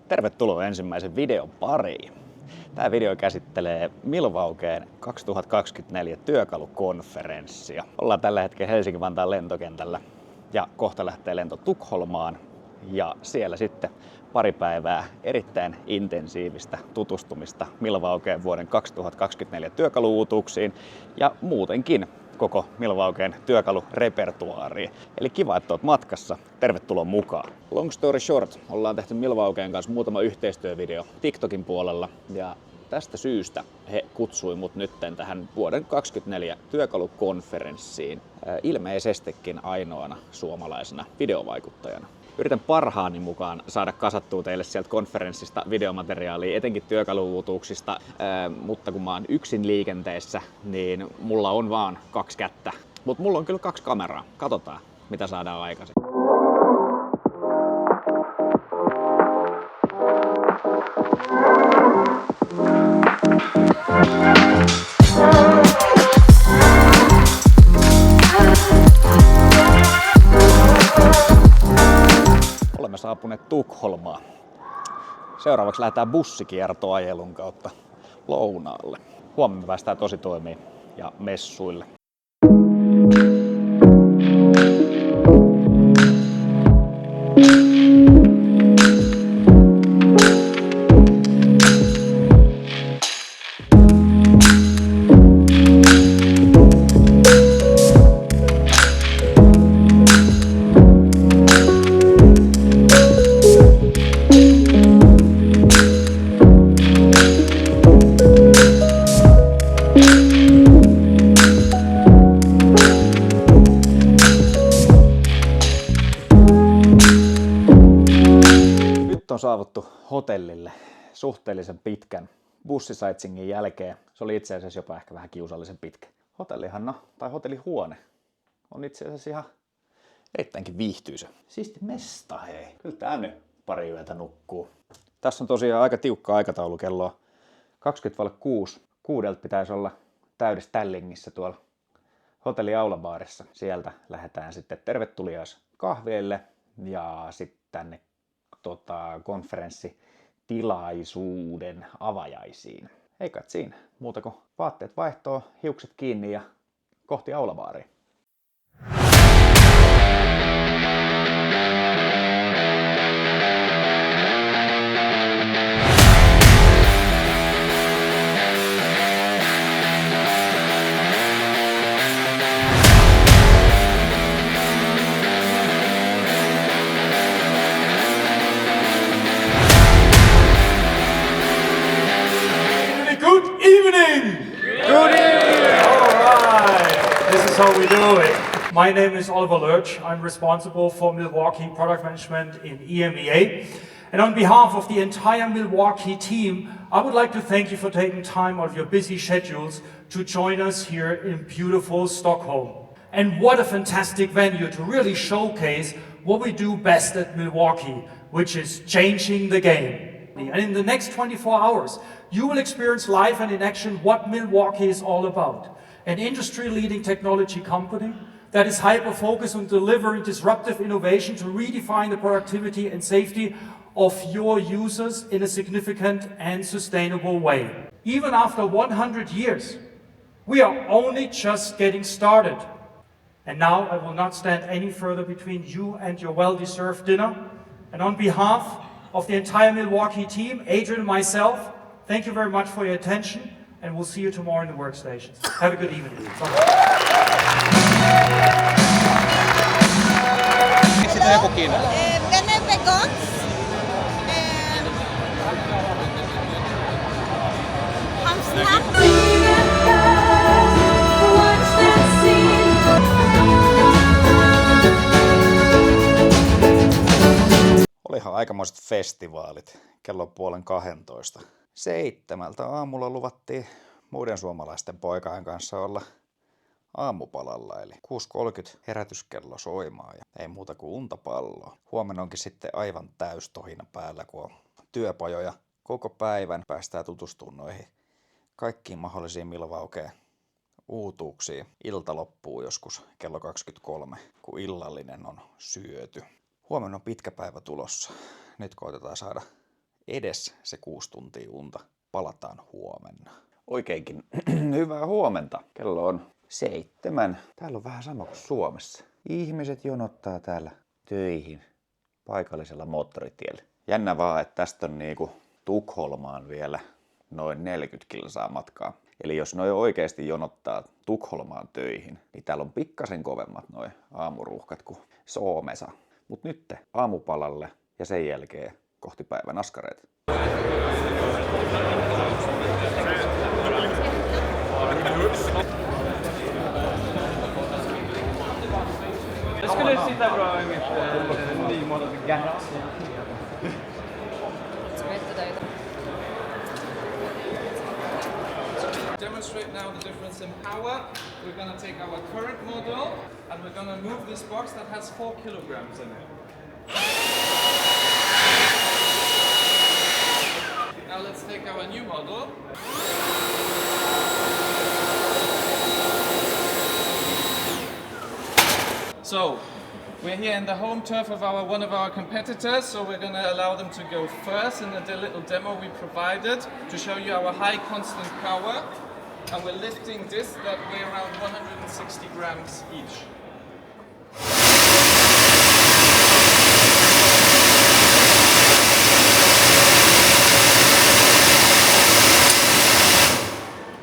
Tervetuloa ensimmäisen videon pariin. Tämä video käsittelee Milwaukeen 2024 työkalukonferenssia. Ollaan tällä hetkellä Helsinki-Vantaan lentokentällä ja kohta lähtee lento Tukholmaan. Ja siellä sitten pari päivää erittäin intensiivistä tutustumista Milwaukeen vuoden 2024 työkaluuutuuksiin ja muutenkin koko Milwaukeen työkalurepertuaariin. Eli kiva, että oot matkassa. Tervetuloa mukaan. Long story short, ollaan tehty Milwaukeen kanssa muutama yhteistyövideo TikTokin puolella ja tästä syystä he kutsui mut nytten tähän vuoden 2024 työkalukonferenssiin ilmeisestikin ainoana suomalaisena videovaikuttajana. Yritän parhaani mukaan saada kasattua teille sieltä konferenssista videomateriaalia, etenkin työkaluuutuuksista, mutta kun mä oon yksin liikenteessä, niin mulla on vaan 2 kättä. Mutta mulla on kyllä 2 kameraa. Katsotaan, mitä saadaan aikaisin. Olemme saapuneet Tukholmaan. Seuraavaksi lähdetään bussikiertoajelun kautta lounaalle. Huomenna päästään tositoimiin ja messuille. On saavuttu hotellille suhteellisen pitkän bussisightseeingin jälkeen. Se oli itse asiassa jopa ehkä vähän kiusallisen pitkä. Hotellihuone on itse asiassa ihan erittäinkin viihtyisä. Siisti mesta, hei. Kyllä tää nyt pari yötä nukkuu. Tässä on tosiaan aika tiukka aikataulu, kello 20:06. 6 pitäisi olla täydessä tällingissä tuolla hotelli Aulabaarissa. Sieltä lähdetään sitten tervetuliaiskahveille ja sitten tänne konferenssitilaisuuden avajaisiin. Ei kai siinä muuta kuin vaatteet vaihtoon, hiukset kiinni ja kohti Aulabaaria. How we do it. My name is Oliver Lurch. I'm responsible for Milwaukee product management in EMEA. And on behalf of the entire Milwaukee team, I would like to thank you for taking time out of your busy schedules to join us here in beautiful Stockholm. And what a fantastic venue to really showcase what we do best at Milwaukee, which is changing the game. And in the next 24 hours, you will experience live and in action what Milwaukee is all about. An industry-leading technology company that is hyper-focused on delivering disruptive innovation to redefine the productivity and safety of your users in a significant and sustainable way. Even after 100 years, we are only just getting started. And now I will not stand any further between you and your well-deserved dinner. And on behalf of the entire Milwaukee team, Adrian and myself, thank you very much for your attention. And we'll see you tomorrow in the workstations. Have a good evening. Sitä joku kiinni. Venepe Gons. Olihan aikamoiset festivaalit. Kello 11:30. 7 aamulla luvattiin muiden suomalaisten poikain kanssa olla aamupalalla, eli 6:30 herätyskello soimaa ja ei muuta kuin untapalloa. Huomenna onkin sitten aivan täystohina päällä, kun on työpajoja koko päivän. Päästään tutustumaan noihin kaikkiin mahdollisiin Milwaukeen uutuuksiin. Ilta loppuu joskus kello 23, kun illallinen on syöty. Huomenna on pitkä päivä tulossa. Nyt koitetaan saada edes se 6 tuntia unta. Palataan huomenna. Oikeinkin hyvää huomenta. Kello on 7. Täällä on vähän sama kuin Suomessa. Ihmiset jonottaa täällä töihin paikallisella moottoritiellä. Jännä vaan, että tästä on niinku Tukholmaan vielä noin 40 kilsaa matkaa. Eli jos noi oikeasti jonottaa Tukholmaan töihin, niin täällä on pikkasen kovemmat noi aamuruuhkat kuin Suomessa. Mut nyt aamupalalle ja sen jälkeen kohti päivän askareita. Jag skulle sitta bra i mitt nymålade garage. Demonstrate now the difference in power. We're going to take our current model and we're going to move this box that has 4 kilograms in it. Now let's take our new model. So, we're here in the home turf of one of our competitors, so we're going to allow them to go first in the little demo we provided to show you our high constant power. And we're lifting this that weigh around 160 grams each.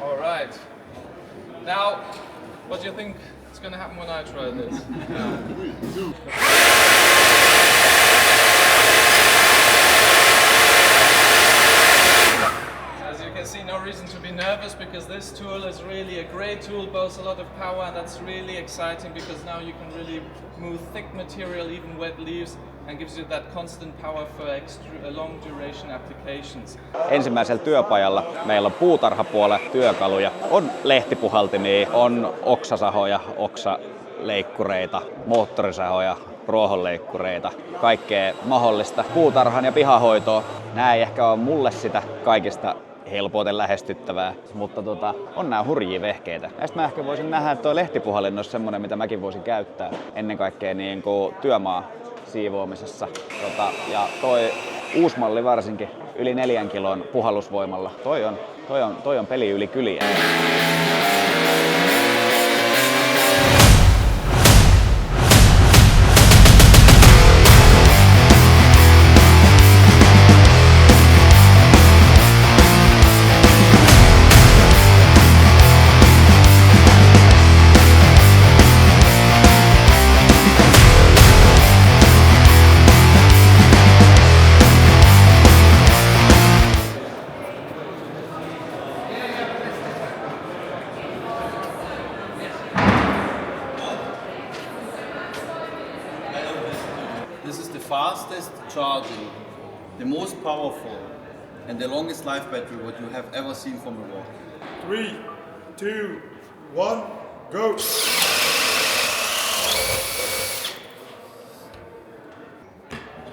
All right. Now, what do you think is going to happen when I try this? See, no reason to be nervous because this tool is really a great tool, boasts a lot of power, and that's really exciting because now you can really move thick material, even wet leaves, and gives you that constant power for long duration applications. Ensimmäisellä työpajalla meillä on puutarhapuolen työkaluja, on lehtipuhaltimia, on oksasahoja, oksaleikkureita, moottorisahoja, ruohonleikkureita, kaikkea mahdollista puutarhan ja pihahoitoa. Nämä ei ehkä ole mulle sitä kaikista helpoiten lähestyttävää, mutta on nää hurjia vehkeitä. Näistä mä ehkä voisin nähdä, että tuo lehtipuhalin olisi semmonen, mitä mäkin voisin käyttää ennen kaikkea niin kuin työmaa siivoamisessa. Ja toi uusi malli varsinkin yli 4 kilon puhallusvoimalla. Toi on peli yli kyliä. This is the fastest charging, the most powerful, and the longest life battery what you have ever seen from Milwaukee. 3, 2, 1, go!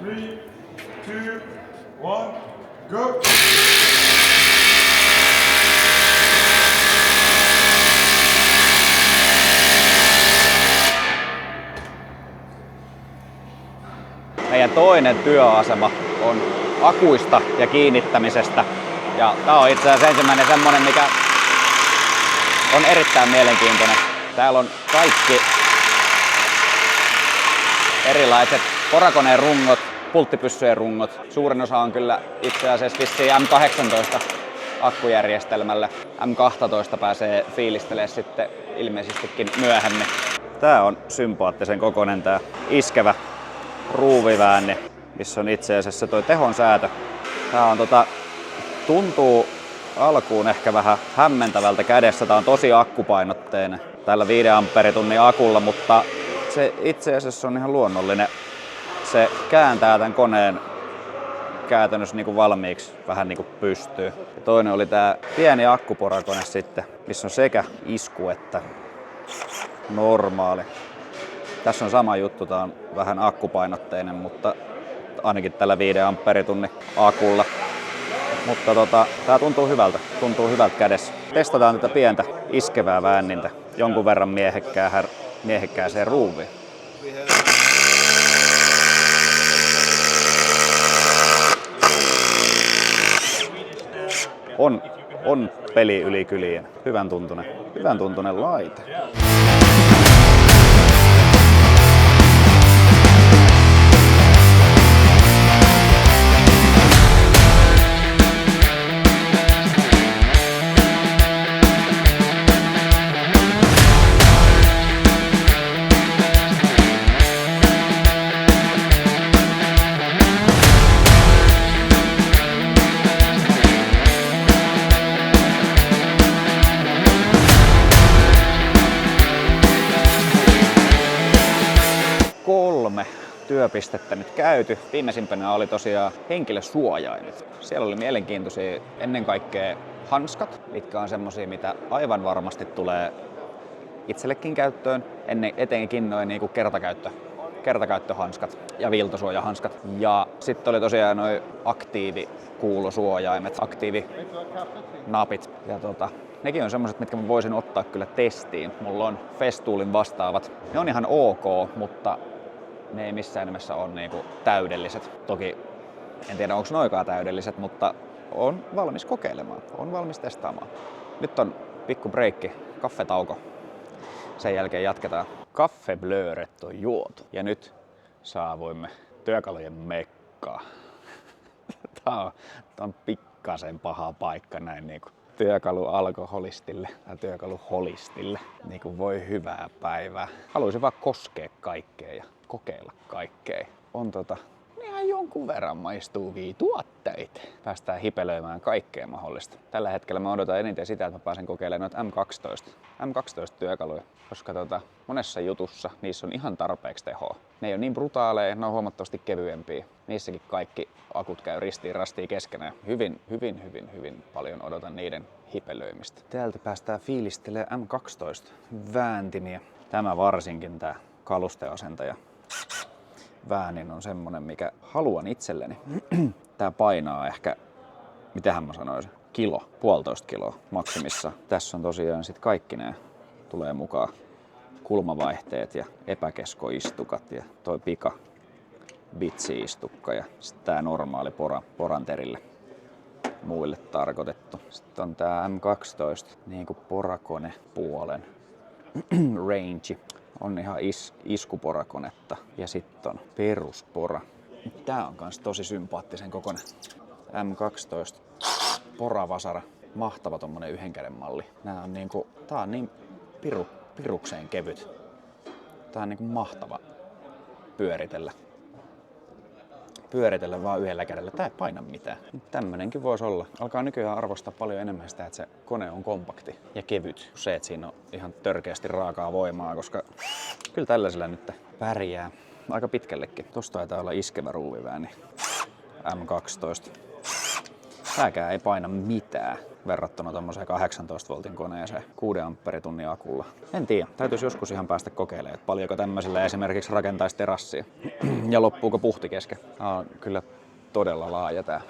3, 2, 1, go! Meidän toinen työasema on akuista ja kiinnittämisestä. Ja tää on itse asiassa ensimmäinen semmonen, mikä on erittäin mielenkiintoinen. Täällä on kaikki erilaiset porakoneen rungot, pulttipyssyjen rungot. Suurin osa on kyllä itse asiassa vissiin M18 akkujärjestelmällä. M12 pääsee fiilistelemään sitten ilmeisestikin myöhemmin. Tää on sympaattisen kokoinen tää iskevä ruuviväänne, missä on itse asiassa toi tehon säätö. Tää on tuntuu alkuun ehkä vähän hämmentävältä kädessä. Tää on tosi akkupainotteinen tällä 5 amperitunnin akulla, mutta se itse asiassa on ihan luonnollinen. Se kääntää tämän koneen käytännössä niin kuin valmiiksi vähän niin kuin pystyy. Ja toinen oli tää pieni akkuporakone sitten, missä on sekä isku että normaali. Tässä on sama juttu, tää on vähän akkupainotteinen, mutta ainakin tällä 5 amperitunnin akulla. Mutta tää tuntuu hyvältä kädessä. Testataan tätä pientä iskevää väännintä jonkun verran miehekkääseen ruuviin. On peli yli kylien. Hyvän tuntunen laite. Työpistettä nyt käyty. Viimeisimpänä oli tosiaan henkilösuojaimet. Siellä oli mielenkiintoisia ennen kaikkea hanskat, mitkä on semmosia, mitä aivan varmasti tulee itsellekin käyttöön. Etenkin noin niinku kertakäyttöhanskat ja viiltosuojahanskat. Ja sitten oli tosiaan noin aktiivikuulosuojaimet, aktiivinapit. Ja nekin on semmoset, mitkä mä voisin ottaa kyllä testiin. Mulla on Festoolin vastaavat. Ne on ihan ok, mutta ne ei missään nimessä ole niinku täydelliset. Toki en tiedä onko noikaan täydelliset, mutta on valmis kokeilemaan, on valmis testaamaan. Nyt on pikku breikki, kaffetauko. Sen jälkeen jatketaan. Kaffeblööret on juotu ja nyt saavuimme työkalujen mekkaan. Tää on pikkasen paha paikka näin niinku työkalualkoholistille tai työkaluholistille. Niinku voi hyvää päivää. Haluaisin vaan koskea kaikkea ja kokeilla kaikkea. On ihan jonkun verran maistuvia tuotteita. Päästään hipelöimään kaikkea mahdollista. Tällä hetkellä mä odotan eniten sitä, että mä pääsen kokeilemaan noita M12 työkaluja, koska monessa jutussa niissä on ihan tarpeeksi tehoa. Ne ei ole niin brutaaleja, ne on huomattavasti kevyempiä. Niissäkin kaikki akut käy ristiin rastiin keskenään. Hyvin paljon odotan niiden hipelöimistä. Täältä päästään fiilistelemään M12 vääntimiä. Tämä varsinkin tää kalusteasentaja väänin on semmonen, mikä haluan itselleni. Tää painaa ehkä, mitähän mä sanoisin, 1,5 kiloa maksimissa. Tässä on tosiaan sit kaikki nää tulee mukaan. Kulmavaihteet ja epäkeskoistukat ja toi pika bitsi-istukka ja sitten tää normaali poranterille muille tarkoitettu. Sitten on tää M12 niinku porakone puolen range. On ihan iskuporakonetta ja sitten on peruspora. Tää on kans tosi sympaattisen kokoinen. M12 poravasara. Mahtava tommonen yhden käden malli. Tää on niin pirukseen kevyt. Tää on niinku mahtava pyöritellä. Pyöritellä vaan yhdellä kädellä. Tää ei paina mitään. Tämmönenkin voisi olla. Alkaa nykyään arvostaa paljon enemmän sitä, että se kone on kompakti ja kevyt. Se, että siinä on ihan törkeästi raakaa voimaa, koska kyllä tällaisella nyt pärjää aika pitkällekin. Tosta taitaa olla iskevä ruuvivääni. M12. Tääkään ei paina mitään verrattuna tommoseen 18 voltin koneeseen 6 amperitunnin akulla. En tiedä, täytyisi joskus ihan päästä kokeilemaan, että paljonko tämmöisellä esimerkiksi rakentaisi terassia ja loppuuko puhti kesken. Tää on kyllä todella laaja tää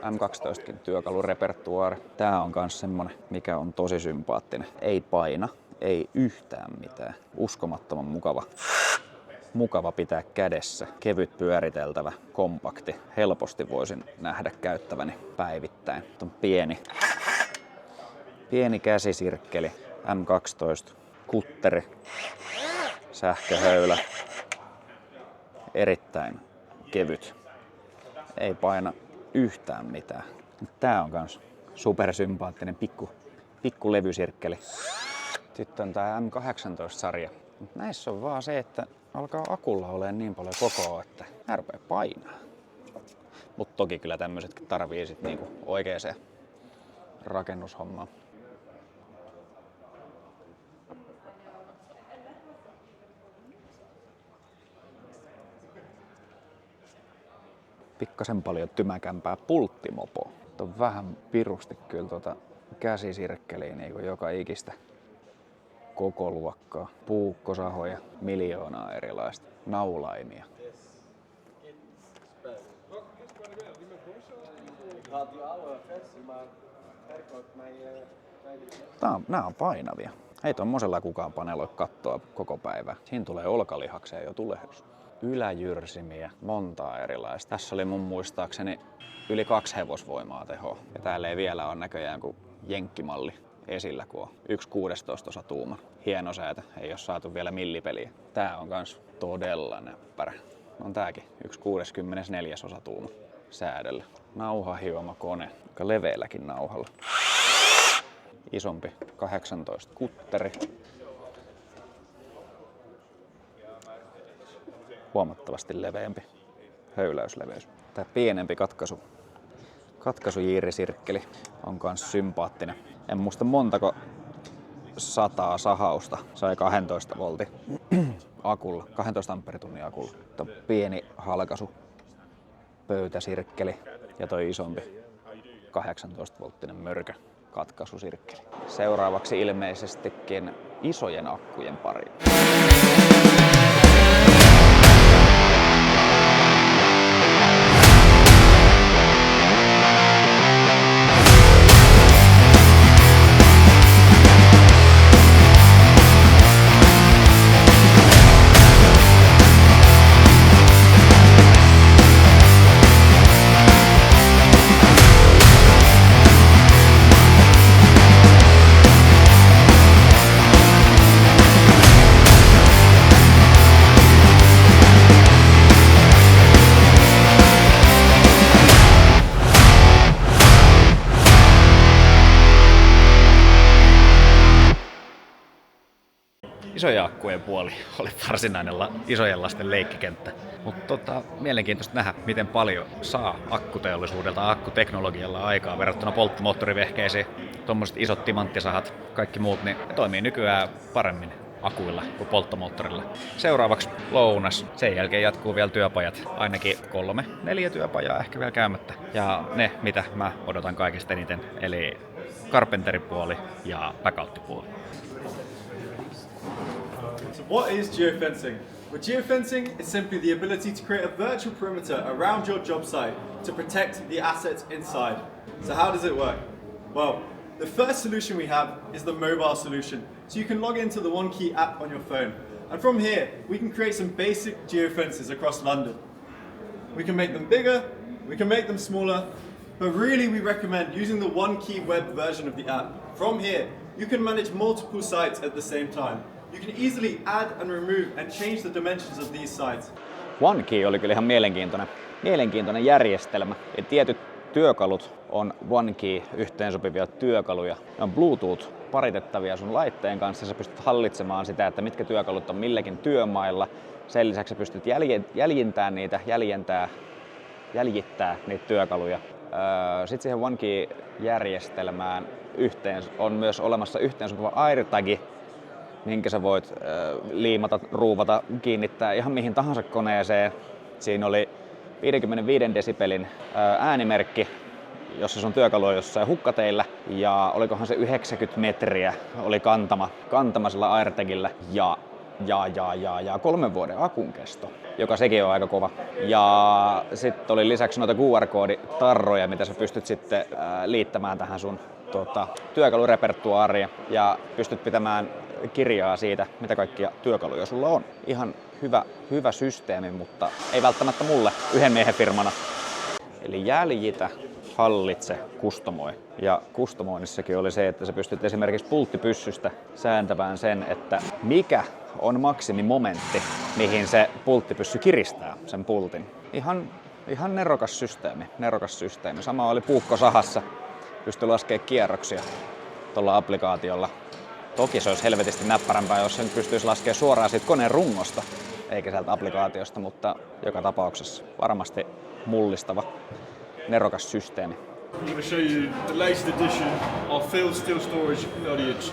M12kin työkalurepertuaari. Tää on kans semmonen, mikä on tosi sympaattinen. Ei paina, ei yhtään mitään. Uskomattoman mukava pitää kädessä, kevyt pyöriteltävä, kompakti. Helposti voisin nähdä käyttäväni päivittäin. On pieni käsisirkkeli, M12, kutteri, sähköhöylä, erittäin kevyt. Ei paina yhtään mitään. Tää on kans supersympaattinen pikku levysirkkeli. Sitten on tää M18-sarja. Näissä on vaan se, että alkaa akulla olemaan niin paljon kokoa, että nää rupeaa painaa. Mut toki kyllä tämmösetkin tarvii sit niinku oikeeseen rakennushommaan. Pikkasen paljon tymäkämpää pulttimopoa. On vähän pirusti kyllä käsisirkkeliä niinku joka ikistä koko luokkaa. Puukkosahoja, miljoonaa erilaista, naulaimia. Nää on painavia. Ei tommosella kukaan paneloi kattoa koko päivää. Siinä tulee olkalihakseen jo tulehdus. yläjyrsimiä, montaa erilaista. Tässä oli mun muistaakseni yli 2 hevosvoimaa tehoa. Ja täällä ei vielä ole näköjään kuin jenkkimalli esillä, kun on 1/16 tuuma. Hieno säätö, ei ole saatu vielä millipeliä. Tää on kans todella näppärä. On tääkin 1/64 tuuma säädöllä. Nauhahioma kone, joka leveälläkin nauhalla. Isompi 18 kutteri. Huomattavasti leveämpi höyläysleveys. Tää pienempi katkaisujiirisirkkeli on kans sympaattinen. En muista montako 100 sahausta sai 12 voltin akulla, 12 amperitunnin akulla. Tuo pieni halkaisu pöytäsirkkeli ja toi isompi 18 volttinen mörkö katkaisussirkkeli. Seuraavaksi ilmeisestikin isojen akkujen pari. Isojen akkujen puoli oli varsinainen isojen lasten leikkikenttä. Mutta mielenkiintoista nähdä, miten paljon saa akkuteollisuudelta, akkuteknologialla aikaa verrattuna polttomoottorivehkeisiin. Tuommoiset isot timanttisahat, kaikki muut, niin toimii nykyään paremmin akuilla kuin polttomoottorilla. Seuraavaksi lounas. Sen jälkeen jatkuu vielä työpajat. Ainakin 3-4 työpajaa ehkä vielä käymättä. Ja ne, mitä mä odotan kaikista eniten, eli carpenteripuoli ja backoutti-puoli. So what is geofencing? Well, geofencing is simply the ability to create a virtual perimeter around your job site to protect the assets inside. So how does it work? Well, the first solution we have is the mobile solution. So you can log into the OneKey app on your phone. And from here, we can create some basic geofences across London. We can make them bigger, we can make them smaller, but really we recommend using the OneKey web version of the app. From here, you can manage multiple sites at the same time. You can easily add and remove and change the dimensions of these sites. OneKey oli kyllä ihan mielenkiintoinen järjestelmä. Ja tietyt työkalut on OneKey yhteensopivia työkaluja. Ne on Bluetooth paritettavia sun laitteen kanssa. Sä pystyt hallitsemaan sitä, että mitkä työkalut on milläkin työmailla. Sen lisäksi sä pystyt jäljittämään niitä työkaluja. Sitten siihen OneKey-järjestelmään on myös olemassa yhteensopiva AirTagi, minkä sä voit liimata, ruuvata, kiinnittää ihan mihin tahansa koneeseen. Siinä oli 55 desibelin äänimerkki, jossa sun työkalu on jossain hukkateillä. Ja olikohan se 90 metriä oli kantama sillä AirTagillä ja 3 vuoden akun kesto, joka sekin on aika kova. Ja sitten oli lisäksi noita QR-kooditarroja, mitä sä pystyt sitten liittämään tähän sun työkalurepertuaariin ja pystyt pitämään kirjaa siitä, mitä kaikkia työkaluja sulla on. Ihan hyvä systeemi, mutta ei välttämättä mulle yhden miehen firmana. Eli jäljitä, hallitse, kustomoi. Ja kustomoinnissakin oli se, että sä pystyt esimerkiksi pulttipyssystä sääntämään sen, että mikä on maksimimomentti, mihin se pulttipyssy kiristää sen pultin. Ihan nerokas systeemi. Sama oli puukkosahassa. Pystyi laskemaan kierroksia tuolla applikaatiolla. Toki se olisi helvetisti näppärämpää, jos sen pystyisi laskemaan suoraan siitä koneen rungosta, eikä sieltä applikaatiosta, mutta joka tapauksessa varmasti mullistava, nerokas systeemi. I'm going to show you the latest edition of Field Steel Storage Knowledge.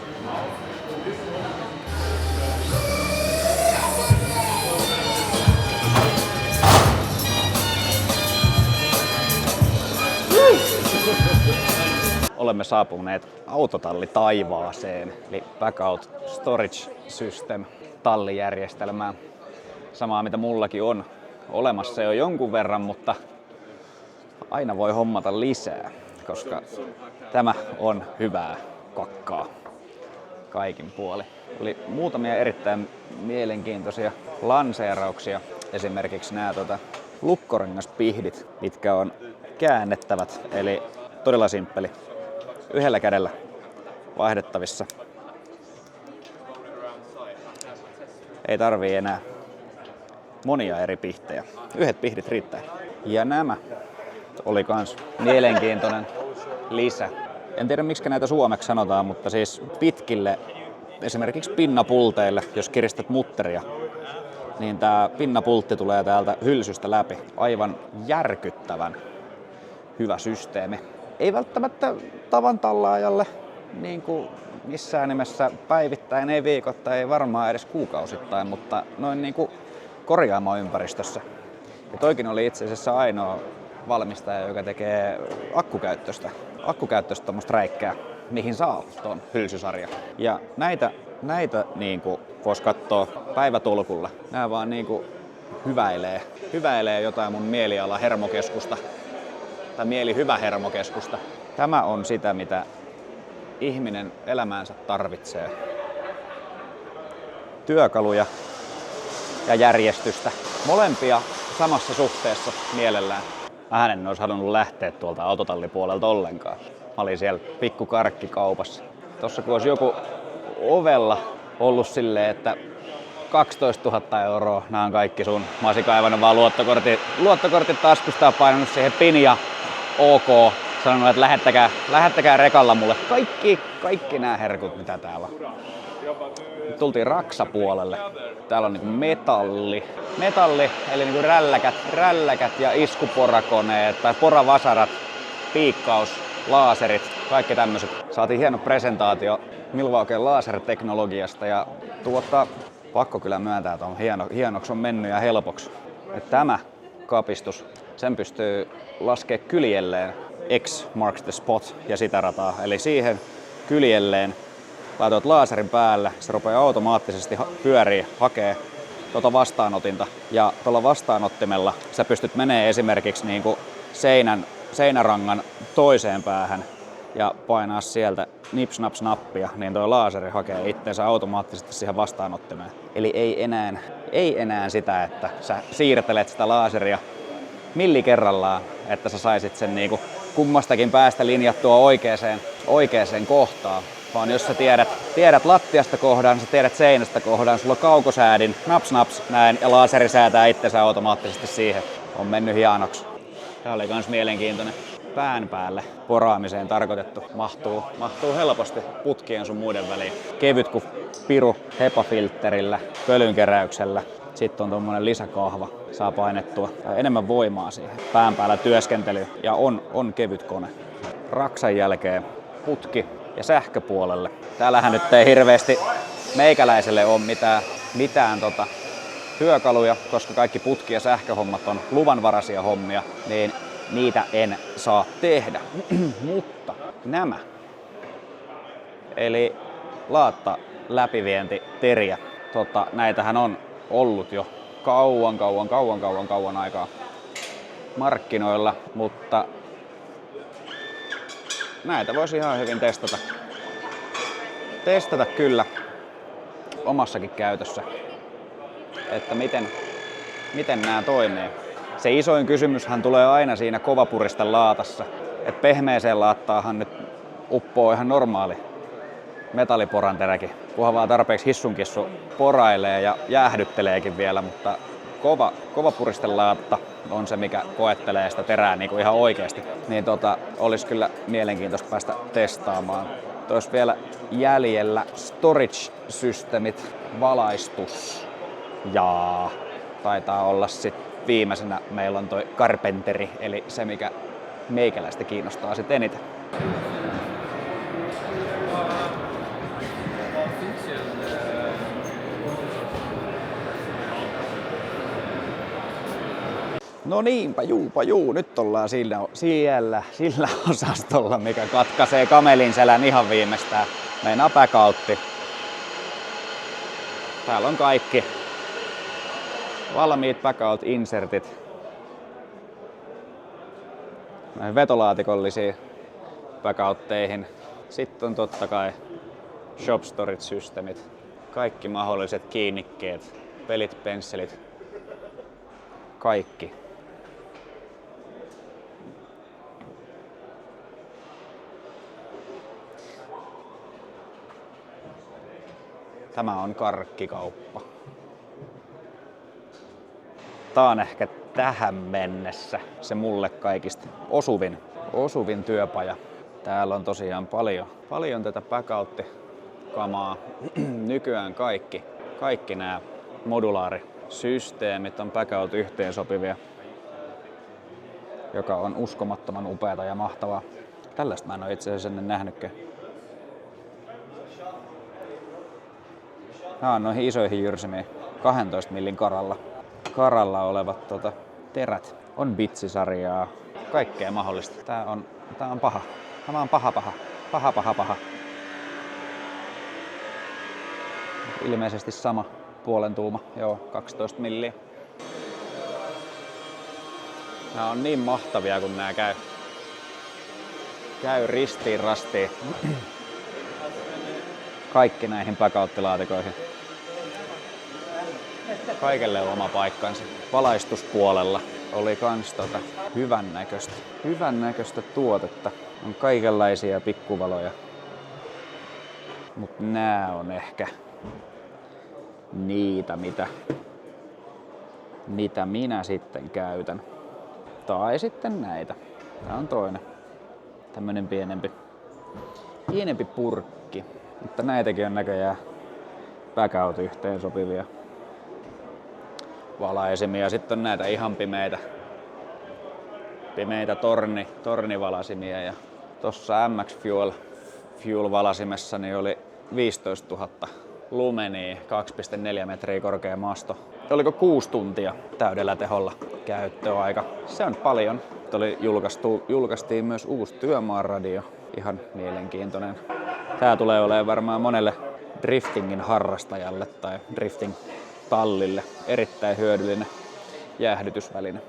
Olemme saapuneet autotalli taivaaseen, eli Backout Storage System tallijärjestelmää. Samaa mitä mullakin on olemassa jo jonkun verran, mutta aina voi hommata lisää, koska tämä on hyvää kakkaa kaikin puolin. Oli muutamia erittäin mielenkiintoisia lanseerauksia esimerkiksi nämä lukkorengaspihdit, mitkä on käännettävät, eli todella simppeli. Yhdellä kädellä vaihdettavissa. Ei tarvii enää monia eri pihtejä. Yhdet pihdit riittää. Ja nämä oli kans mielenkiintoinen lisä. En tiedä miksi näitä suomeksi sanotaan, mutta siis pitkille esimerkiksi pinnapulteille, jos kiristät mutteria, niin tää pinnapultti tulee täältä hylsystä läpi. Aivan järkyttävän hyvä systeemi. Ei välttämättä tavan tallaajalle niin kuin missään nimessä päivittäin, ei viikoittain, ei varmaan edes kuukausittain, mutta noin niin kuin korjaamoympäristössä. Ja toikin oli itse asiassa ainoa valmistaja, joka tekee akkukäyttöistä tommoista räikkää, mihin saa tuon hylsysarjan. Ja näitä niin kuin vois katsoa päivätolkulla. Nää vaan niin kuin hyväilee jotain mun mieliala hermokeskusta tai mielihyvä hermokeskusta. Tämä on sitä, mitä ihminen elämäänsä tarvitsee. Työkaluja ja järjestystä. Molempia samassa suhteessa mielellään. Mä en olisi halunnut lähteä tuolta autotallipuolelta ollenkaan. Mä olin siellä pikku karkkikaupassa. Tossa kun olisi joku ovella ollut silleen, että 12 000 €, nämä on kaikki sun. Mä olisin kaivannut vaan luottokortit taskusta ja painanut siihen pin ja OK. Sanonut, että lähettäkää rekalla mulle kaikki nämä herkut, mitä täällä on. Nyt tultiin raksapuolelle. Täällä on niinku metalli, eli niinku rälläkät ja iskuporakoneet tai poravasarat, piikkaus, laaserit, kaikki tämmöiset. Saatiin hieno presentaatio Milwaukee'n laserteknologiasta ja pakko kyllä myöntää, että on hienoksi on mennyt ja helpoksi. Et tämä kapistus, sen pystyy laskemaan kyljelleen X marks the spot ja sitä rataa. Eli siihen kyljelleen laitat laaserin päälle, se rupeaa automaattisesti pyörii, hakee tuota vastaanotinta. Ja tuolla vastaanottimella sä pystyt menee esimerkiksi niinku seinärangan toiseen päähän ja painaa sieltä nips-naps-nappia, niin tuo laaseri hakee itteensä automaattisesti siihen vastaanottimeen. Eli ei enää sitä, että sä siirtelet sitä laaseria milli kerrallaan, että sä saisit sen niinku kummastakin päästä linjattua oikeaan kohtaan. Vaan jos sä tiedät lattiasta kohdan, sä tiedät seinästä kohdan, sulla on kaukosäädin, naps näin, ja laaseri säätää itsensä automaattisesti siihen. On mennyt hienoksi. Tää oli kans mielenkiintoinen. Pään päälle poraamiseen tarkoitettu. Mahtuu helposti putkien sun muiden väliin. Kevyt kuin piru HEPA-filtterillä, pölynkeräyksellä. Sitten on tommonen lisäkahva, saa painettua enemmän voimaa siihen. Pään päällä työskentely ja on kevyt kone. Raksan jälkeen putki ja sähköpuolelle. Täällähän nyt ei hirveästi meikäläiselle ole mitään työkaluja, koska kaikki putki- ja sähköhommat on luvanvaraisia hommia, niin niitä en saa tehdä. Mutta nämä, eli laatta läpivienti teriä, näitähän on ollut jo kauan aikaa markkinoilla, mutta näitä voisi ihan hyvin testata kyllä omassakin käytössä, että miten nämä toimii. Se isoin kysymyshän tulee aina siinä kovapuristen laatassa, että pehmeeseen laattaahan nyt uppoo ihan normaali metalliporanteräkin, kunhan vaan tarpeeksi hissunkissu porailee ja jäähdytteleekin vielä, mutta kovapuristen laatta on se, mikä koettelee sitä terää niin kuin ihan oikeasti. Niin olisi mielenkiintoista päästä testaamaan. Olisi vielä jäljellä storage-systeemit, valaistus ja taitaa olla sitten viimeisenä meillä on toi Carpenteri, eli se mikä meikäläistä kiinnostaa sitten eniten. No niinpä juu, nyt ollaan sillä osastolla, mikä katkaisee kamelin selän ihan viimeistään. Meinaa backoutti. Täällä on kaikki valmiit backout-insertit. Näihin vetolaatikollisiin backoutteihin. Sitten on totta kai shop storage-systeemit. Kaikki mahdolliset kiinnikkeet, pelit, pensselit. kaikki. Tämä on karkkikauppa. Tää on ehkä tähän mennessä se mulle kaikista osuvin työpaja. Täällä on tosiaan paljon tätä backout-kamaa. Nykyään kaikki nämä modulaarisysteemit on backout yhteensopivia, joka on uskomattoman upeata ja mahtavaa. Tällaista mä en ole itse asiassa ennen nähnytkään. Nämä on noihin isoihin jyrsimiin 12 millin karalla olevat terät. On bitsisarjaa, kaikkea mahdollista. Tää on paha. Tämä on paha. Ilmeisesti sama puolen tuuma, joo, 12 milliä. Nämä on niin mahtavia, kun nämä käy ristiin rastiin. Kaikki näihin backout-laatikoihin. Kaikelle on oma paikkansa. Valaistuspuolella oli kans hyvän näköistä tuotetta. On kaikenlaisia pikkuvaloja. Mut nää on ehkä niitä, mitä minä sitten käytän. Tai sitten näitä. Tää on toinen. Tämmönen pienempi purkki. Mutta näitäkin on näköjään backout yhteen sopivia valaisimia. Sitten on näitä ihan pimeitä tornivalasimia. Ja tossa MX Fuel valasimessani oli 15 000 lumenia, 2,4 metriä korkea masto. Oliko 6 tuntia täydellä teholla käyttöaika? Se on paljon. Julkaistiin myös uusi työmaaradio. Ihan mielenkiintoinen. Tää tulee olemaan varmaan monelle driftingin harrastajalle tai drifting-tallille erittäin hyödyllinen jäähdytysväline.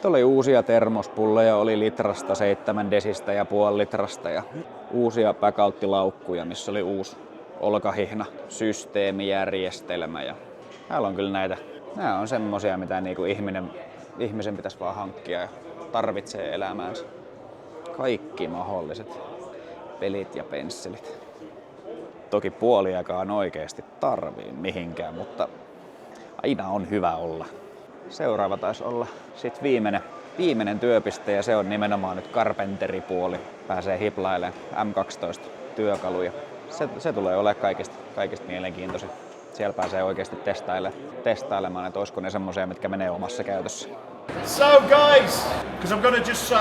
Oli uusia termospulleja, oli litrasta, 7 desistä ja puoli litrasta ja uusia backout-laukkuja, missä oli uusi olkahihna, systeemijärjestelmä. Ja täällä on kyllä näitä. Nämä on semmosia, mitä niinku ihmisen pitäisi vaan hankkia ja tarvitsee elämäänsä. Kaikki mahdolliset pelit ja pensselit. Toki puoliakaan oikeesti tarvii mihinkään, mutta aina on hyvä olla. Seuraava taisi olla sit viimeinen työpiste ja se on nimenomaan nyt carpenteri-puoli. Pääsee hiplailemaan M12 työkaluja. Se tulee olemaan kaikista mielenkiintoisin. Siellä pääsee oikeasti testailemaan, että olisiko ne semmosia, mitkä menee omassa käytössä. So guys, because I'm gonna just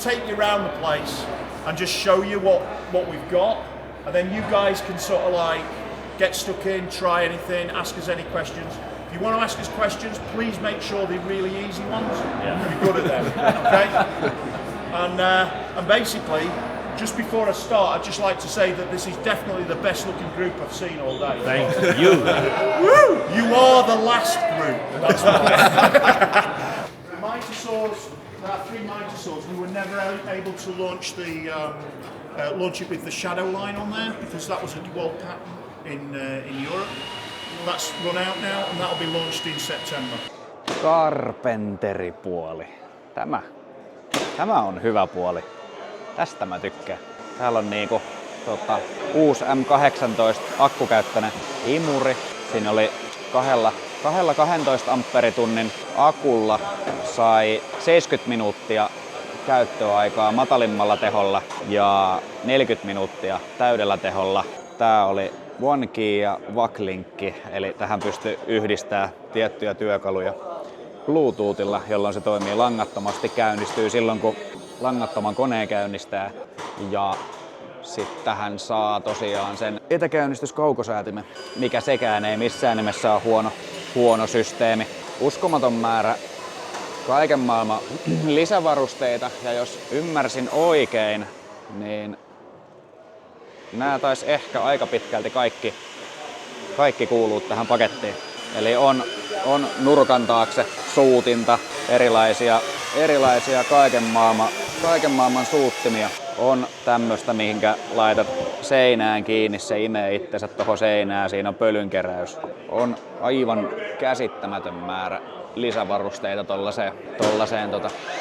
take you around the place and just show you what we've got, and then you guys can sort of like get stuck in, try anything, ask us any questions. If you want to ask us questions, please make sure they're really easy ones. Yeah. You'll be good at them, okay? And basically, just before I start, I'd just like to say that this is definitely the best looking group I've seen all day. Thank you. Woo! You are the last group. That's Mitosaurs, there are 3 Mitosaurs. We were never able to launch launch it with the Shadow line on there because that was a dual pattern in Europe. That's run out now and that'll be launched in September. Carpenteri-puoli. Tämä on hyvä puoli. Tästä mä tykkään. Täällä on niinku uusi M18 akkukäyttöinen imuri. Siinä oli kahdella 12 ampperitunnin akulla sai 70 minuuttia käyttöaikaa matalimmalla teholla ja 40 minuuttia täydellä teholla. Tää oli One Key ja VAC-linkki, eli tähän pystyy yhdistämään tiettyjä työkaluja Bluetoothilla, jolloin se toimii langattomasti, käynnistyy silloin kun langattoman koneen käynnistää. Ja sitten tähän saa tosiaan sen etäkäynnistyskaukosäätimen, mikä sekään ei missään nimessä ole huono systeemi. Uskomaton määrä kaiken maailman lisävarusteita, ja jos ymmärsin oikein, niin nämä taisi ehkä aika pitkälti kaikki kuuluu tähän pakettiin. Eli on nurkan taakse suutinta, erilaisia kaiken maailman suuttimia. On tämmöstä, mihinkä laitat seinään kiinni, se imee itsensä tuohon seinään, siinä on pölynkeräys. On aivan käsittämätön määrä lisävarusteita tollaseen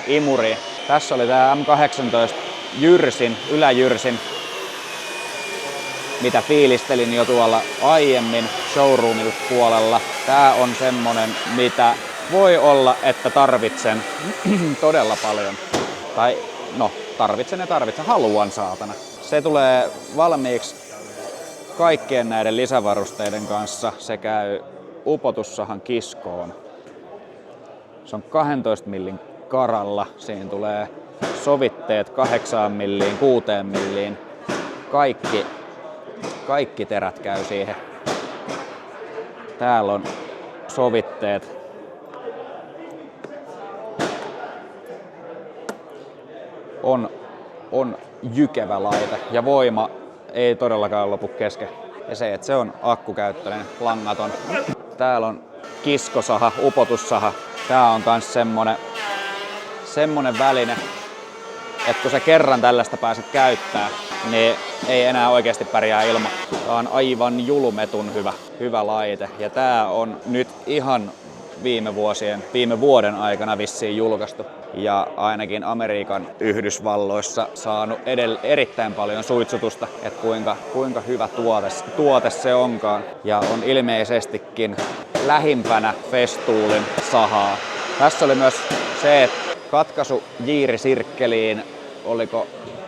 imuriin. Tässä oli tää M18 jyrsin, yläjyrsin, mitä fiilistelin jo tuolla aiemmin showroomin puolella. Tää on semmonen, mitä voi olla, että tarvitsen todella paljon. Tai no, tarvitsen, haluan saatana. Se tulee valmiiksi kaikkien näiden lisävarusteiden kanssa. Se käy upotussahan kiskoon. Se on 12 millin karalla. Siinä tulee sovitteet 8 milliin, 6 milliin. Kaikki terät käy siihen. Täällä on sovitteet. On jykevä laite ja voima ei todellakaan lopu kesken. Ja se, että se on akkukäyttöinen, langaton. Täällä on kiskosaha, upotussaha. Tää on kans semmonen väline, että kun sä kerran tällaista pääset käyttää, niin ei enää oikeasti pärjää ilman. Tää on aivan julmetun hyvä laite. Ja tää on nyt ihan viime vuoden aikana vissiin julkaistu. Ja ainakin Amerikan Yhdysvalloissa saanut erittäin paljon suitsutusta, että kuinka hyvä tuote se onkaan. Ja on ilmeisestikin lähimpänä Festoolin sahaa. Tässä oli myös se, että katkaisu jiirisirkkeliin, oliko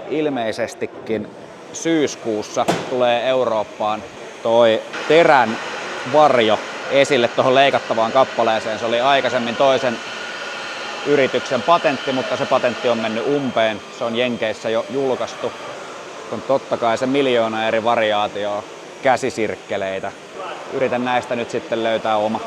ilmeisestikin syyskuussa, tulee Eurooppaan toi terän varjo esille tuohon leikattavaan kappaleeseen. Se oli aikaisemmin toisen yrityksen patentti, mutta se patentti on mennyt umpeen. Se on Jenkeissä jo julkaistu. On totta kai se 1 miljoona eri variaatioa käsisirkkeleitä. Yritän näistä nyt sitten löytää oma.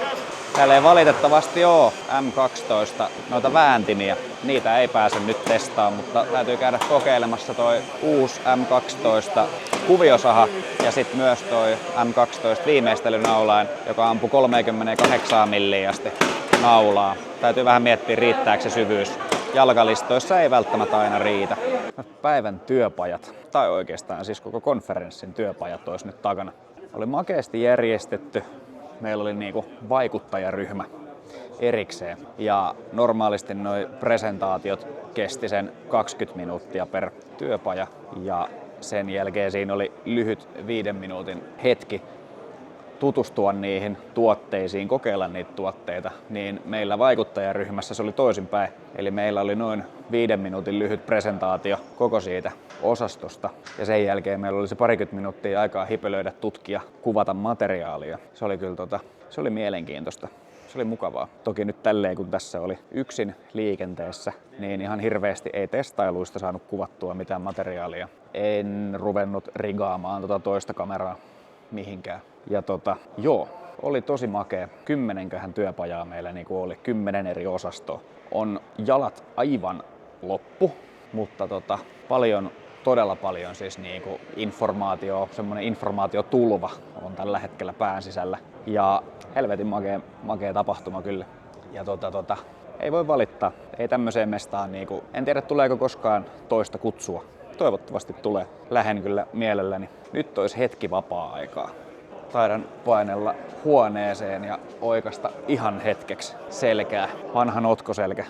Täällä ei valitettavasti ole M12 noita vääntimiä. Niitä ei pääse nyt testaamaan, mutta täytyy käydä kokeilemassa toi uusi M12 kuviosaha ja sitten myös toi M12 viimeistelynaulain, joka ampui 38 milliin asti naulaa. Täytyy vähän miettiä, riittääkö se syvyys. Jalkalistoissa ei välttämättä aina riitä. Päivän työpajat, tai oikeastaan siis koko konferenssin työpajat olisi nyt takana. Oli makeasti järjestetty. Meillä oli niinku vaikuttajaryhmä erikseen. Ja normaalisti noi presentaatiot kesti sen 20 minuuttia per työpaja. Ja sen jälkeen siinä oli lyhyt 5 minuutin hetki tutustua niihin tuotteisiin, kokeilla niitä tuotteita, niin meillä vaikuttajaryhmässä se oli toisinpäin. Eli meillä oli noin 5 minuutin lyhyt presentaatio koko siitä osastosta. Ja sen jälkeen meillä oli se 20 minuuttia aikaa hipelöidä, tutkia, kuvata materiaalia. Se oli kyllä se oli mielenkiintoista. Se oli mukavaa. Toki nyt tälleen, kun tässä oli yksin liikenteessä, niin ihan hirveästi ei testailuista saanut kuvattua mitään materiaalia. En ruvennut rigaamaan toista kameraa mihinkään. Ja oli tosi makea. 10 työpajaa meillä niinku oli, 10 eri osastoa. On jalat aivan loppu, mutta todella paljon siis niinku semmonen informaatiotulva on tällä hetkellä pään sisällä. Ja helvetin makea tapahtuma kyllä. Ja ei voi valittaa. Ei tämmöiseen mestaan niinku, en tiedä tuleeko koskaan toista kutsua. Toivottavasti tulee. Lähden kyllä mielelläni. Nyt olisi hetki vapaa-aikaa. Taidan painella huoneeseen ja oikasta ihan hetkeksi selkää. Vanha notkoselkä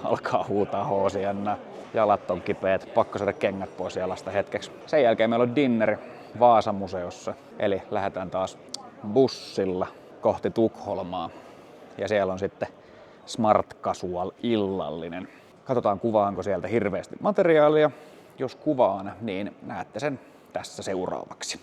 alkaa huutaa hoosiannaa. Jalat on kipeät, pakko saada kengät pois jalasta hetkeksi. Sen jälkeen meillä on dinneri Vaasan museossa. Eli lähdetään taas bussilla kohti Tukholmaa. Ja siellä on sitten Smart Casual illallinen. Katsotaan kuvaanko sieltä hirveästi materiaalia. Jos kuvaan, niin näette sen tässä seuraavaksi.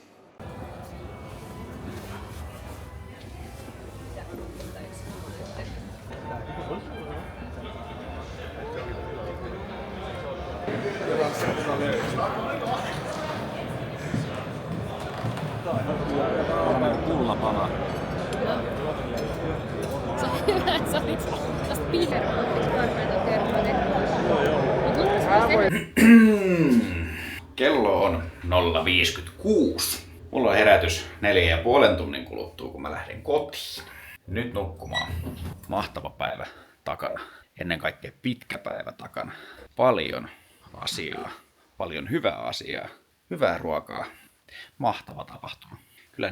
Pullapala. Se on hyvä, että sä olit tästä Kello on 0.56. Mulla on herätys 4,5 tunnin kuluttua, kun mä lähden kotiin. Nyt nukkumaan. Mahtava päivä takana. Ennen kaikkea pitkä päivä takana. Paljon asiaa. Paljon hyvää asiaa. Hyvää ruokaa. Mahtava tapahtuma. Kyllä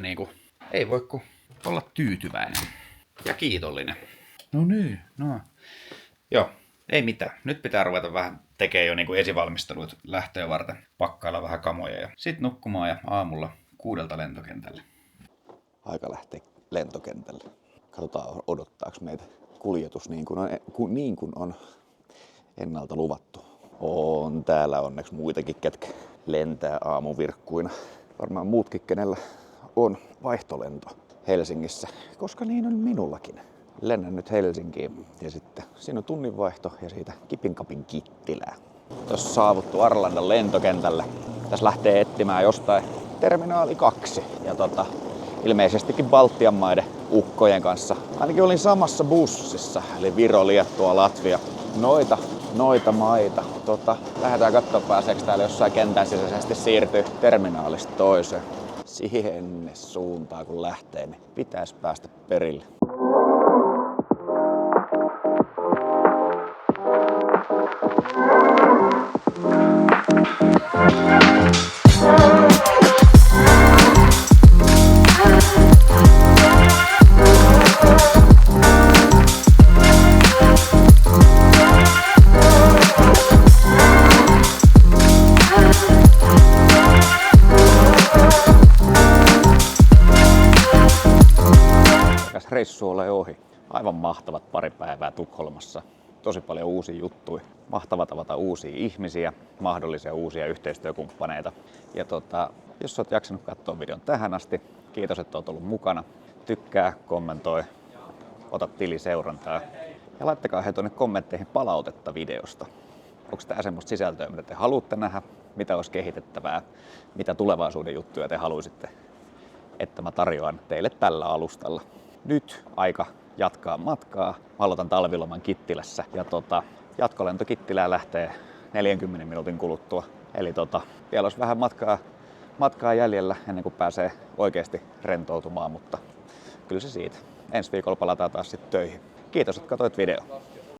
ei voi kuin olla tyytyväinen ja kiitollinen No niin, no. Joo, ei mitään. Nyt pitää ruveta vähän tekemään jo niinku esivalmistelut lähtöä varten. Pakkailla vähän kamoja ja sit nukkumaan ja aamulla 6 lentokentälle. Aika lähteä lentokentälle. Katsotaan, odottaako meitä kuljetus niin kuin on ennalta luvattu. On täällä onneksi muitakin, ketkä lentää aamuvirkkuina. Varmaan muutkin, kenellä on vaihtolento Helsingissä, koska niin on minullakin. Lennän nyt Helsinkiin ja sitten siinä on tunninvaihto ja siitä Kipinkapin Kittilää. Tuossa saavuttu Arlandan lentokentälle. Tässä lähtee etsimään jostain terminaali 2. Ja ilmeisestikin Baltian maiden ukkojen kanssa. Ainakin olin samassa bussissa, eli Viro, Liettua, Latvia. Noita maita. Lähdetään katsoa, pääseekö täällä jossain kentän sisäisesti siirtyy terminaalista toiseen. Siihen suuntaan kun lähtee, niin pitäisi päästä perille. Reissu ole ohi. Aivan mahtavat pari päivää Tukholmassa. Tosi paljon uusia juttuja. Mahtava tavata uusia ihmisiä, mahdollisia uusia yhteistyökumppaneita. Ja jos olet jaksanut katsoa videon tähän asti, kiitos, että olet ollut mukana. Tykkää, kommentoi, ota tiliseurantaa. Ja laittakaa he tuonne kommentteihin palautetta videosta. Onko tämä semmoista sisältöä, mitä te haluatte nähdä, mitä olisi kehitettävää, mitä tulevaisuuden juttuja te haluaisitte, että mä tarjoan teille tällä alustalla. Nyt aika jatkaa matkaa. Mä aloitan talviloman Kittilässä ja jatkolento Kittilään lähtee 40 minuutin kuluttua. Eli vielä olisi vähän matkaa jäljellä ennen kuin pääsee oikeasti rentoutumaan, mutta kyllä se siitä. Ensi viikolla palataan taas sitten töihin. Kiitos, että katsoit video.